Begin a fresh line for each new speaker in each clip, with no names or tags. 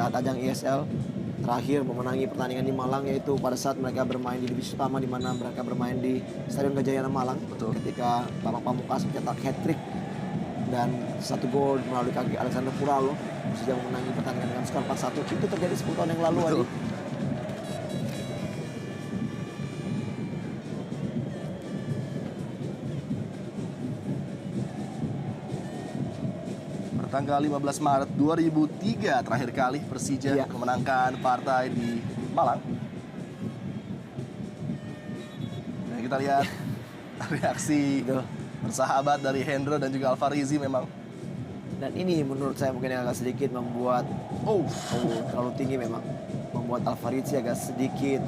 saat ajang ESL terakhir memenangi pertandingan di Malang, yaitu pada saat mereka bermain di divisi utama, di mana mereka bermain di Stadion Gajayana Malang.
Betul.
Ketika Bambang Pamungkas mencetak hat-trick dan 1 gol melalui kaki Alexander Puralo, Persija memenangi pertandingan dengan skor 4-1. Itu terjadi 10 tahun yang lalu,
Betul.
Adi.
Tanggal 15 Maret 2003 terakhir kali Persija memenangkan partai di Malang. Dan kita lihat reaksi bersahabat dari Hendro dan juga Alfarizi memang.
Dan ini menurut saya mungkin agak sedikit membuat terlalu tinggi memang. Membuat Alfarizi agak sedikit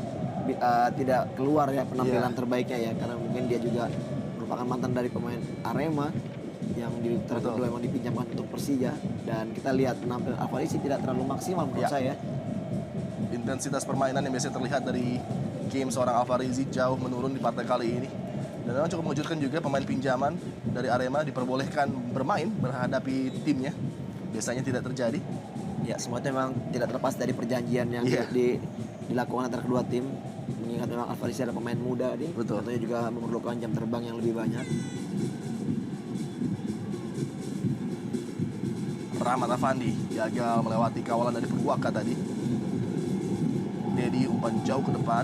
tidak keluar ya penampilan terbaiknya ya, karena mungkin dia juga merupakan mantan dari pemain Arema yang kedua emang dipinjamkan untuk Persija, dan kita lihat penampilan Alfarizi tidak terlalu maksimal menurut saya.
Intensitas permainan yang biasanya terlihat dari game seorang Alfarizi jauh menurun di partai kali ini. Dan memang cukup mengejutkan juga pemain pinjaman dari Arema diperbolehkan bermain menghadapi timnya. Biasanya tidak terjadi.
Ya, semua itu memang tidak terlepas dari perjanjian yang dilakukan antara kedua tim. Mengingat memang Alfarizi adalah pemain muda, tentunya juga memerlukan jam terbang yang lebih banyak.
Rahmat Afandi gagal melewati kawalan dari Purwaka tadi. Dedi umpan jauh ke depan.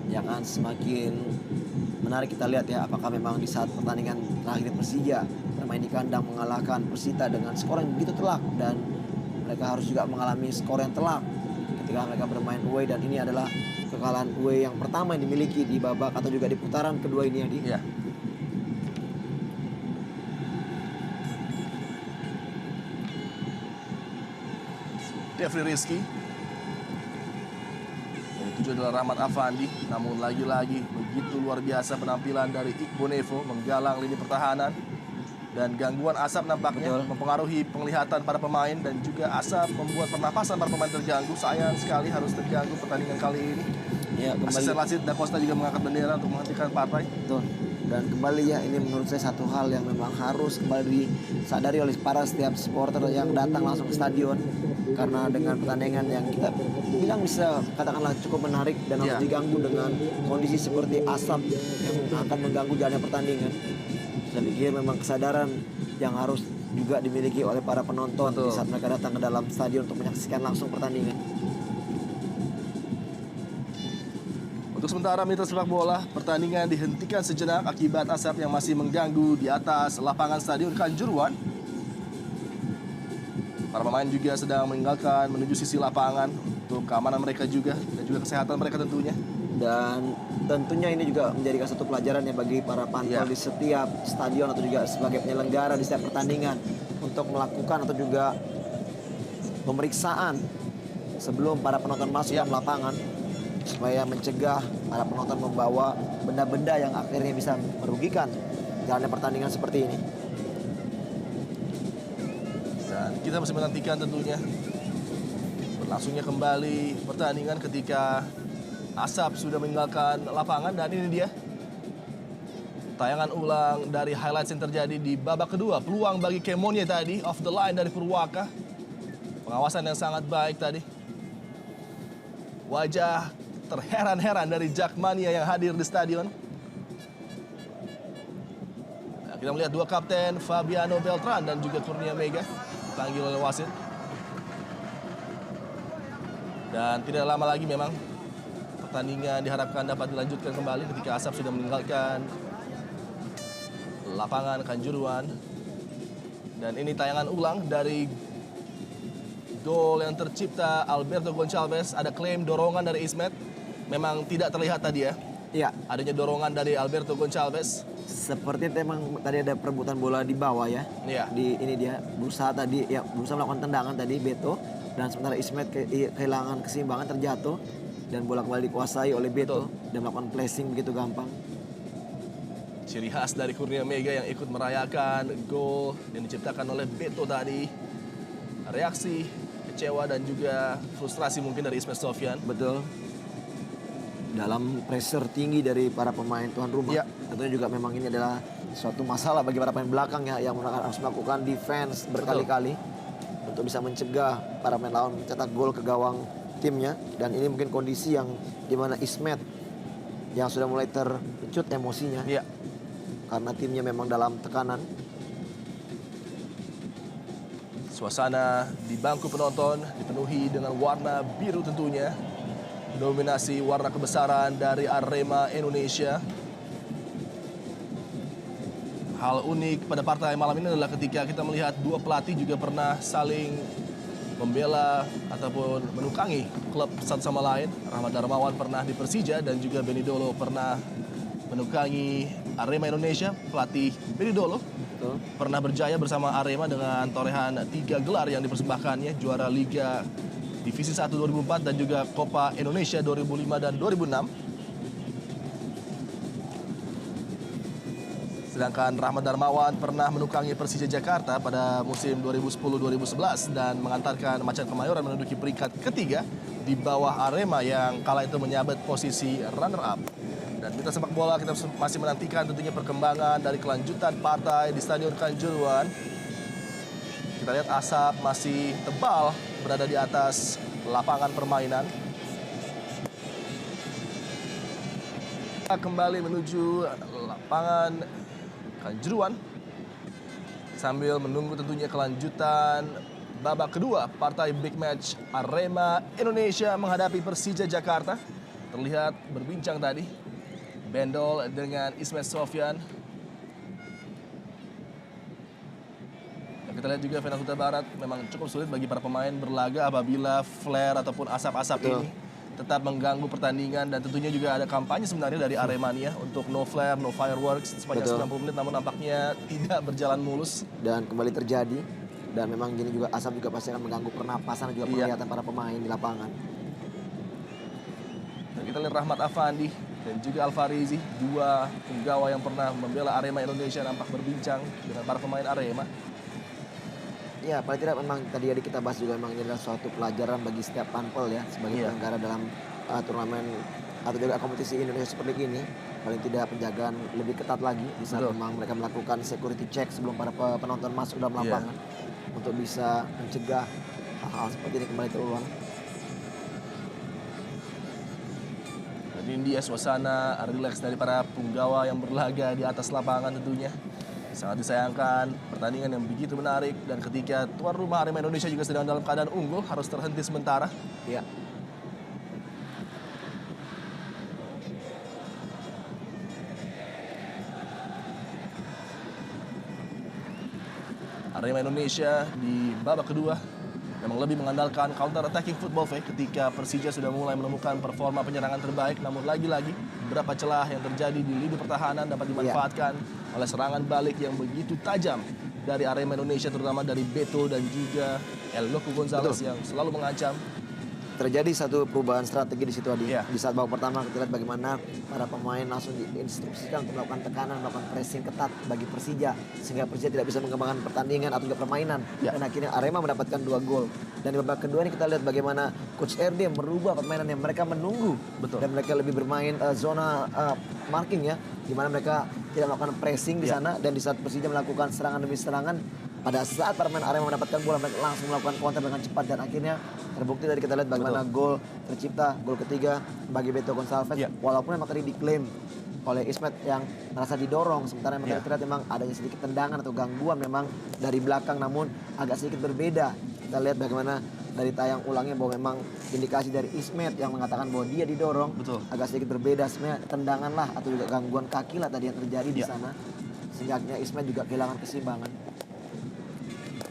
Yang akan semakin menarik kita lihat ya, apakah memang di saat pertandingan terakhir Persija bermain di kandang mengalahkan Persita dengan skor yang begitu telak, dan mereka harus juga mengalami skor yang telak ketika mereka bermain away, dan ini adalah kekalahan away yang pertama yang dimiliki di babak atau juga di putaran kedua ini, Adi.
Iya. Devri Rizky. Yang tujuh adalah Rahmat Afandi. Namun lagi-lagi begitu luar biasa penampilan dari Iqbal Nevo menggalang lini pertahanan. Dan gangguan asap nampaknya mempengaruhi penglihatan para pemain, dan juga asap membuat pernapasan para pemain terganggu. Sayang sekali harus terganggu pertandingan kali ini.
Ya,
Asisten Lasit Da Costa juga mengangkat bendera untuk menghentikan partai.
Betul. Dan kembali ya, ini menurut saya satu hal yang memang harus kembali disadari oleh para setiap supporter yang datang langsung ke stadion. Karena dengan pertandingan yang kita bilang bisa katakanlah cukup menarik dan harus diganggu dengan kondisi seperti asap yang akan mengganggu jalannya pertandingan. Saya pikir memang kesadaran yang harus juga dimiliki oleh para penonton di saat mereka datang ke dalam stadion untuk menyaksikan langsung pertandingan.
Untuk sementara mitra sepak bola, pertandingan dihentikan sejenak akibat asap yang masih mengganggu di atas lapangan Stadion Kanjuruhan. Para pemain juga sedang meninggalkan menuju sisi lapangan untuk keamanan mereka juga dan juga kesehatan mereka tentunya.
Dan tentunya ini juga menjadikan satu pelajaran ya bagi para pantau di setiap stadion atau juga sebagai penyelenggara di setiap pertandingan untuk melakukan atau juga pemeriksaan sebelum para penonton masuk dalam lapangan, supaya mencegah para penonton membawa benda-benda yang akhirnya bisa merugikan jalannya pertandingan seperti ini.
Dan kita masih menantikan tentunya berlangsungnya kembali pertandingan ketika asap sudah meninggalkan lapangan. Dan ini dia tayangan ulang dari highlights yang terjadi di babak kedua. Peluang bagi Kemonye tadi, off the line dari Purwaka. Pengawasan yang sangat baik tadi. Wajah terheran-heran dari Jakmania yang hadir di stadion. Nah, kita melihat dua kapten, Fabiano Beltran dan juga Kurnia Mega, dipanggil oleh wasit. Dan tidak lama lagi memang pertandingan diharapkan dapat dilanjutkan kembali ketika asap sudah meninggalkan lapangan Kanjuruhan. Dan ini tayangan ulang dari gol yang tercipta Alberto Goncalves. Ada klaim dorongan dari Ismet. Memang tidak terlihat tadi ya.
Iya.
Adanya dorongan dari Alberto Goncalves.
Seperti memang tadi ada perebutan bola di bawah ya.
Iya.
Ini dia berusaha melakukan tendangan tadi Beto, dan sementara Ismet kehilangan keseimbangan, terjatuh, dan bola kembali dikuasai oleh Beto dan melakukan flashing begitu gampang.
Ciri khas dari Kurnia Mega yang ikut merayakan gol yang diciptakan oleh Beto tadi. Reaksi kecewa dan juga frustrasi mungkin dari Ismet Sofyan.
Betul. Dalam pressure tinggi dari para pemain tuan rumah. Tentunya juga memang ini adalah suatu masalah bagi para pemain belakang ya, yang harus melakukan defense berkali-kali untuk bisa mencegah para pemain lawan mencetak gol ke gawang timnya. Dan ini mungkin kondisi yang dimana Ismet yang sudah mulai terpecut emosinya
Iya.
karena timnya memang dalam tekanan.
Suasana di bangku penonton dipenuhi dengan warna biru tentunya. Dominasi warna kebesaran dari Arema Indonesia. Hal unik pada partai malam ini adalah ketika kita melihat dua pelatih juga pernah saling membela ataupun menukangi klub satu sama lain. Rahmat Darmawan pernah di Persija dan juga Benny Dolo pernah menukangi Arema Indonesia. Pelatih Benny Dolo pernah berjaya bersama Arema dengan torehan 3 gelar yang dipersembahkannya, juara Liga Divisi 1 2004 dan juga Copa Indonesia 2005 dan 2006. Sedangkan Rahmat Darmawan pernah menukangi Persija Jakarta pada musim 2010-2011 dan mengantarkan Macan Kemayoran menduduki peringkat ketiga di bawah Arema yang kala itu menyabet posisi runner-up. Dan kita sepak bola, kita masih menantikan tentunya perkembangan dari kelanjutan partai di Stadion Kanjuruhan. Kita lihat asap masih tebal berada di atas lapangan permainan. Kita kembali menuju lapangan Kanjuruhan sambil menunggu tentunya kelanjutan babak kedua partai big match Arema Indonesia menghadapi Persija Jakarta. Terlihat berbincang tadi Bendol dengan Ismet Sofyan. Dan kita lihat juga Final Huta Barat memang cukup sulit bagi para pemain berlaga apabila flare ataupun asap-asap ini tetap mengganggu pertandingan. Dan tentunya juga ada kampanye sebenarnya dari Aremania untuk no flare, no fireworks sepanjang 90 menit, namun nampaknya tidak berjalan mulus.
Dan kembali terjadi, dan memang gini juga asap juga pasti akan mengganggu pernapasan dan juga penglihatan para pemain di lapangan.
Dan kita lihat Rahmat Afandi dan juga Alfarizi, dua penggawa yang pernah membela Arema Indonesia, nampak berbincang dengan para pemain Arema.
Ya, paling tidak memang tadi kita bahas juga memang ini adalah suatu pelajaran bagi setiap panpel ya, sebagai penyelenggara dalam turnamen atau juga kompetisi Indonesia Super League ini. Paling tidak penjagaan lebih ketat lagi di saat memang mereka melakukan security check sebelum para penonton masuk dalam lapangan untuk bisa mencegah hal-hal seperti ini kembali terulang.
Dan ini dia suasana rileks dari para punggawa yang berlaga di atas lapangan tentunya. Sangat disayangkan pertandingan yang begitu menarik, dan ketika tuan rumah Arema Indonesia juga sedang dalam keadaan unggul harus terhenti sementara.
Ya.
Arema Indonesia di babak kedua memang lebih mengandalkan counter attacking football fake ketika Persija sudah mulai menemukan performa penyerangan terbaik, namun lagi-lagi beberapa celah yang terjadi di lini pertahanan dapat dimanfaatkan oleh serangan balik yang begitu tajam dari Arema Indonesia, terutama dari Beto dan juga El Loco Gonzalez yang selalu mengancam.
Terjadi satu perubahan strategi di situ, Adi. Di saat babak pertama kita lihat bagaimana para pemain langsung diinstruksikan untuk melakukan tekanan, melakukan pressing ketat bagi Persija, sehingga Persija tidak bisa mengembangkan pertandingan atau juga permainan. Dan akhirnya Arema mendapatkan 2 gol. Dan di babak kedua ini kita lihat bagaimana Coach RD merubah permainan yang mereka menunggu. Dan mereka lebih bermain zona marking ya, di mana mereka tidak melakukan pressing di sana, dan di saat Persija melakukan serangan demi serangan, pada saat para pemain Arema mendapatkan bola, mereka langsung melakukan counter dengan cepat, dan akhirnya terbukti dari kita lihat bagaimana gol tercipta, gol ketiga bagi Beto Gonçalves. Walaupun memang tadi diklaim oleh Ismet yang merasa didorong, sementara memang kita lihat memang adanya sedikit tendangan atau gangguan memang dari belakang, namun agak sedikit berbeda. Kita lihat bagaimana dari tayang ulangnya bahwa memang indikasi dari Ismet yang mengatakan bahwa dia didorong agak sedikit berbeda. Sebenarnya tendangan lah atau juga gangguan kaki lah tadi yang terjadi di sana, sehingga akhirnya Ismet juga kehilangan keseimbangan.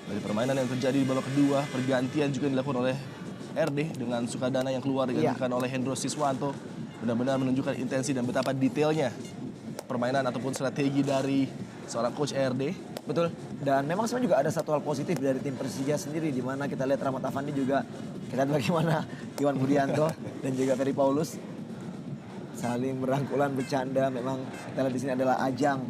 Dari permainan yang terjadi di babak kedua, pergantian juga dilakukan oleh RD dengan Sukadana yang keluar digantikan oleh Hendro Siswanto. Benar-benar menunjukkan intensi dan betapa detailnya permainan ataupun strategi dari seorang coach RD.
Betul. Dan memang sebenarnya juga ada satu hal positif dari tim Persija sendiri, di mana kita lihat Rahmat Afandi juga, kita lihat bagaimana Iwan Budianto dan juga Ferry Paulus saling berangkulan bercanda. Memang kita lihat di sini adalah ajang